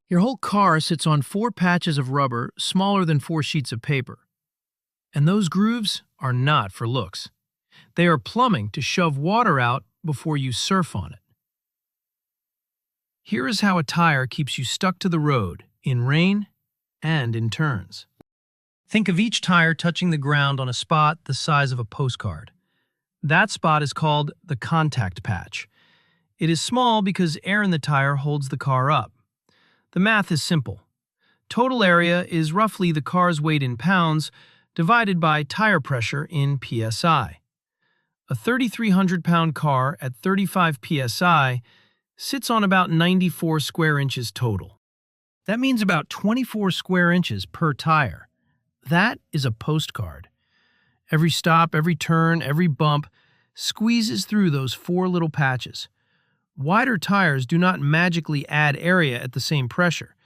Your whole car sits on 4 patches of rubber smaller than 4 sheets of paper. And those grooves are not for looks. They are plumbing to shove water out before you surf on it. Here is how a tire keeps you stuck to the road in rain and in turns. Think of each tire touching the ground on a spot the size of a postcard. That spot is called the contact patch. It is small because air in the tire holds the car up. The math is simple. Total area is roughly the car's weight in pounds divided by tire pressure in psi. A 3,300-pound car at 35 psi sits on about 94 square inches total. That means about 24 square inches per tire. That is a postcard. Every stop, every turn, every bump squeezes through those 4 little patches. Wider tires do not magically add area at the same pressure.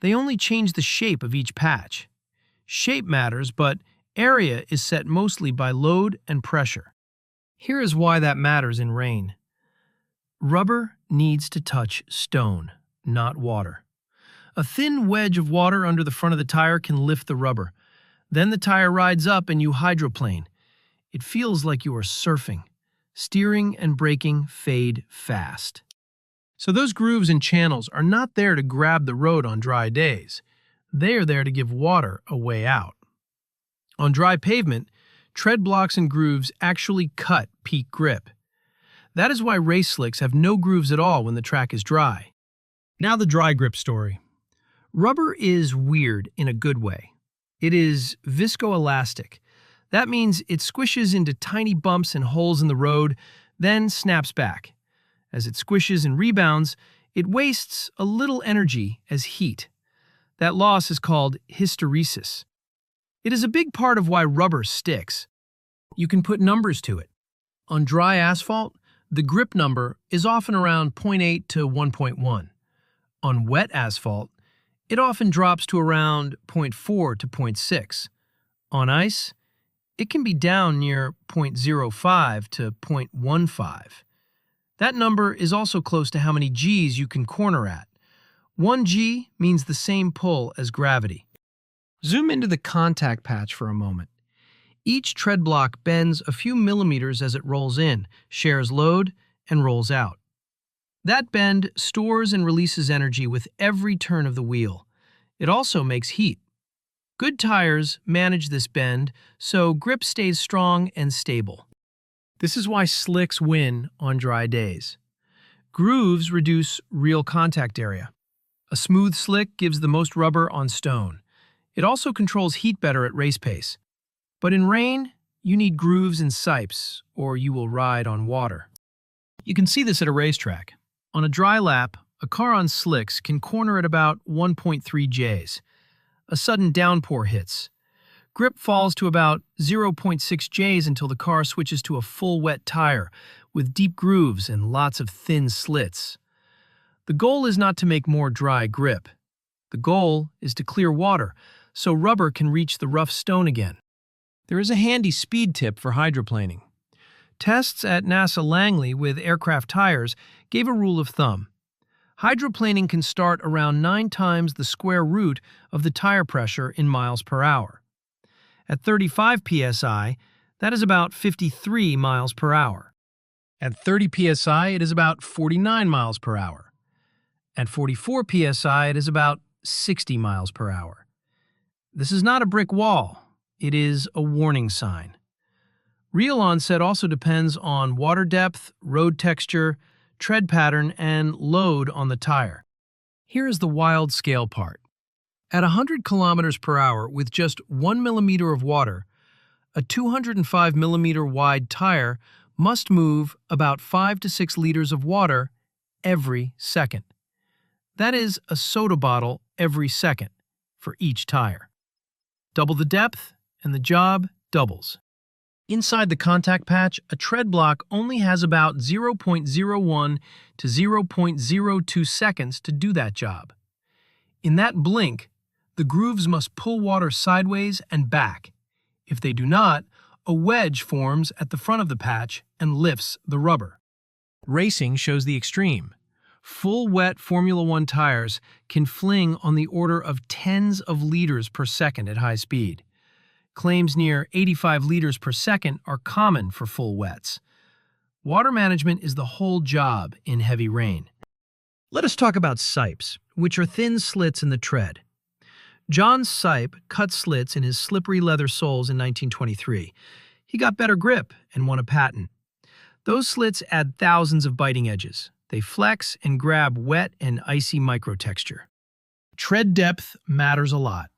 They only change the shape of each patch. Shape matters, but area is set mostly by load and pressure. Here is why that matters in rain. Rubber needs to touch stone, not water. A thin wedge of water under the front of the tire can lift the rubber. Then the tire rides up and you hydroplane. It feels like you are surfing. Steering and braking fade fast. So those grooves and channels are not there to grab the road on dry days. They are there to give water a way out. On dry pavement, tread blocks and grooves actually cut peak grip. That is why race slicks have no grooves at all when the track is dry. Now the dry grip story. Rubber is weird in a good way. It is viscoelastic. That means it squishes into tiny bumps and holes in the road, then snaps back. As it squishes and rebounds, it wastes a little energy as heat. That loss is called hysteresis. It is a big part of why rubber sticks. You can put numbers to it. On dry asphalt, the grip number is often around 0.8 to 1.1. On wet asphalt, it often drops to around 0.4 to 0.6. On ice, it can be down near 0.05 to 0.15. That number is also close to how many G's you can corner at. 1 G means the same pull as gravity. Zoom into the contact patch for a moment. Each tread block bends a few millimeters as it rolls in, shares load, and rolls out. That bend stores and releases energy with every turn of the wheel. It also makes heat. Good tires manage this bend, so grip stays strong and stable. This is why slicks win on dry days. Grooves reduce real contact area. A smooth slick gives the most rubber on stone. It also controls heat better at race pace. But in rain, you need grooves and sipes, or you will ride on water. You can see this at a racetrack. On a dry lap, a car on slicks can corner at about 1.3 Js. A sudden downpour hits. Grip falls to about 0.6 Js until the car switches to a full wet tire with deep grooves and lots of thin slits. The goal is not to make more dry grip. The goal is to clear water so rubber can reach the rough stone again. There is a handy speed tip for hydroplaning. Tests at NASA Langley with aircraft tires gave a rule of thumb. Hydroplaning can start around 9 times the square root of the tire pressure in miles per hour. At 35 psi, that is about 53 miles per hour. At 30 psi, it is about 49 miles per hour. At 44 psi, it is about 60 miles per hour. This is not a brick wall. It is a warning sign. Real onset also depends on water depth, road texture, tread pattern, and load on the tire. Here is the wild scale part. At 100 kilometers per hour with just 1 millimeter of water, a 205 millimeter wide tire must move about 5 to 6 liters of water every second. That is a soda bottle every second for each tire. Double the depth, and the job doubles. Inside the contact patch, a tread block only has about 0.01 to 0.02 seconds to do that job. In that blink, the grooves must pull water sideways and back. If they do not, a wedge forms at the front of the patch and lifts the rubber. Racing shows the extreme. Full wet Formula One tires can fling on the order of tens of liters per second at high speed. Claims near 85 liters per second are common for full wets. Water management is the whole job in heavy rain. Let us talk about sipes, which are thin slits in the tread. John Sipe cut slits in his slippery leather soles in 1923. He got better grip and won a patent. Those slits add thousands of biting edges. They flex and grab wet and icy microtexture. Tread depth matters a lot.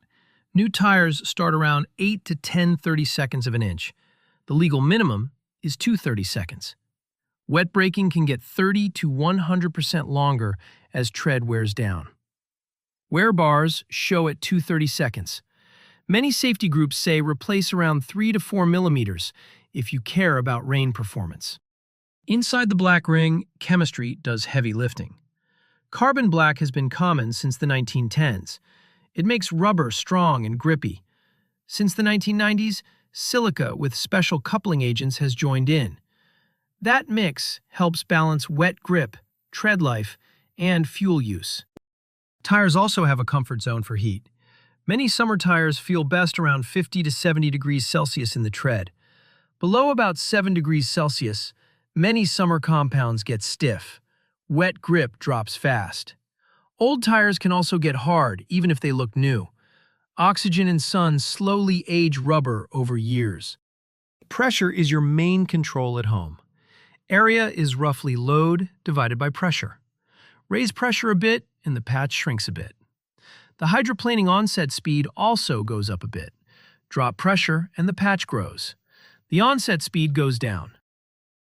New tires start around 8 to 10 30-seconds of an inch. The legal minimum is 2 30-seconds. Wet braking can get 30 to 100% longer as tread wears down. Wear bars show at 2 30-seconds. Many safety groups say replace around 3 to 4 millimeters if you care about rain performance. Inside the black ring, chemistry does heavy lifting. Carbon black has been common since the 1910s. It makes rubber strong and grippy. Since the 1990s, silica with special coupling agents has joined in. That mix helps balance wet grip, tread life, and fuel use. Tires also have a comfort zone for heat. Many summer tires feel best around 50 to 70 degrees Celsius in the tread. Below about 7 degrees Celsius, many summer compounds get stiff. Wet grip drops fast. Old tires can also get hard, even if they look new. Oxygen and sun slowly age rubber over years. Pressure is your main control at home. Area is roughly load divided by pressure. Raise pressure a bit, and the patch shrinks a bit. The hydroplaning onset speed also goes up a bit. Drop pressure, and the patch grows. The onset speed goes down.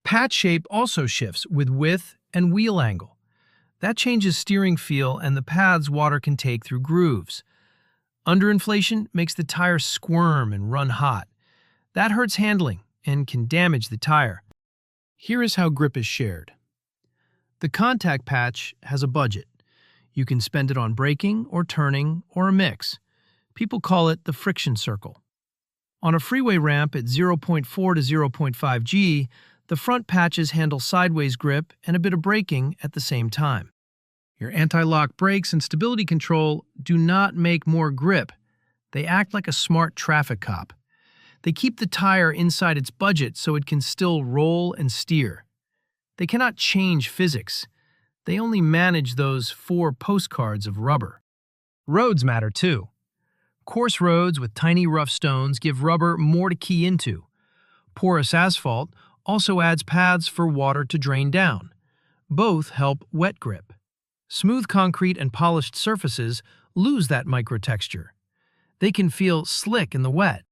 Patch shape also shifts with width and wheel angle. That changes steering feel and the paths water can take through grooves. Underinflation makes the tire squirm and run hot. That hurts handling and can damage the tire. Here is how grip is shared. The contact patch has a budget. You can spend it on braking or turning or a mix. People call it the friction circle. On a freeway ramp at 0.4 to 0.5 G, the front patches handle sideways grip and a bit of braking at the same time. Your anti-lock brakes and stability control do not make more grip. They act like a smart traffic cop. They keep the tire inside its budget so it can still roll and steer. They cannot change physics. They only manage those 4 postcards of rubber. Roads matter too. Coarse roads with tiny rough stones give rubber more to key into. Porous asphalt also adds paths for water to drain down. Both help wet grip. Smooth concrete and polished surfaces lose that microtexture. They can feel slick in the wet.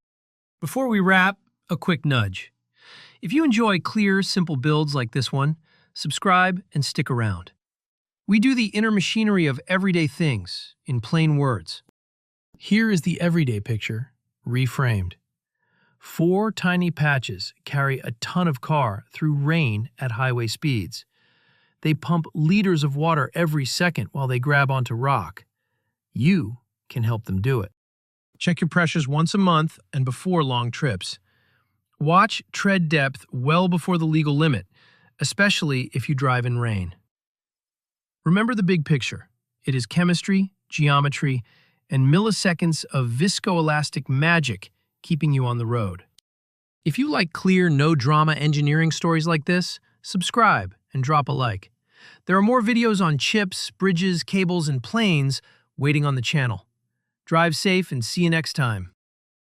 Before we wrap, a quick nudge. If you enjoy clear, simple builds like this one, subscribe and stick around. We do the inner machinery of everyday things in plain words. Here is the everyday picture, reframed. 4 tiny patches carry a ton of car through rain at highway speeds. They pump liters of water every second while they grab onto rock. You can help them do it. Check your pressures once a month and before long trips. Watch tread depth well before the legal limit, especially if you drive in rain. Remember the big picture. It is chemistry, geometry, and milliseconds of viscoelastic magic keeping you on the road. If you like clear, no-drama engineering stories like this, subscribe and drop a like. There are more videos on chips, bridges, cables, and planes waiting on the channel. Drive safe and see you next time.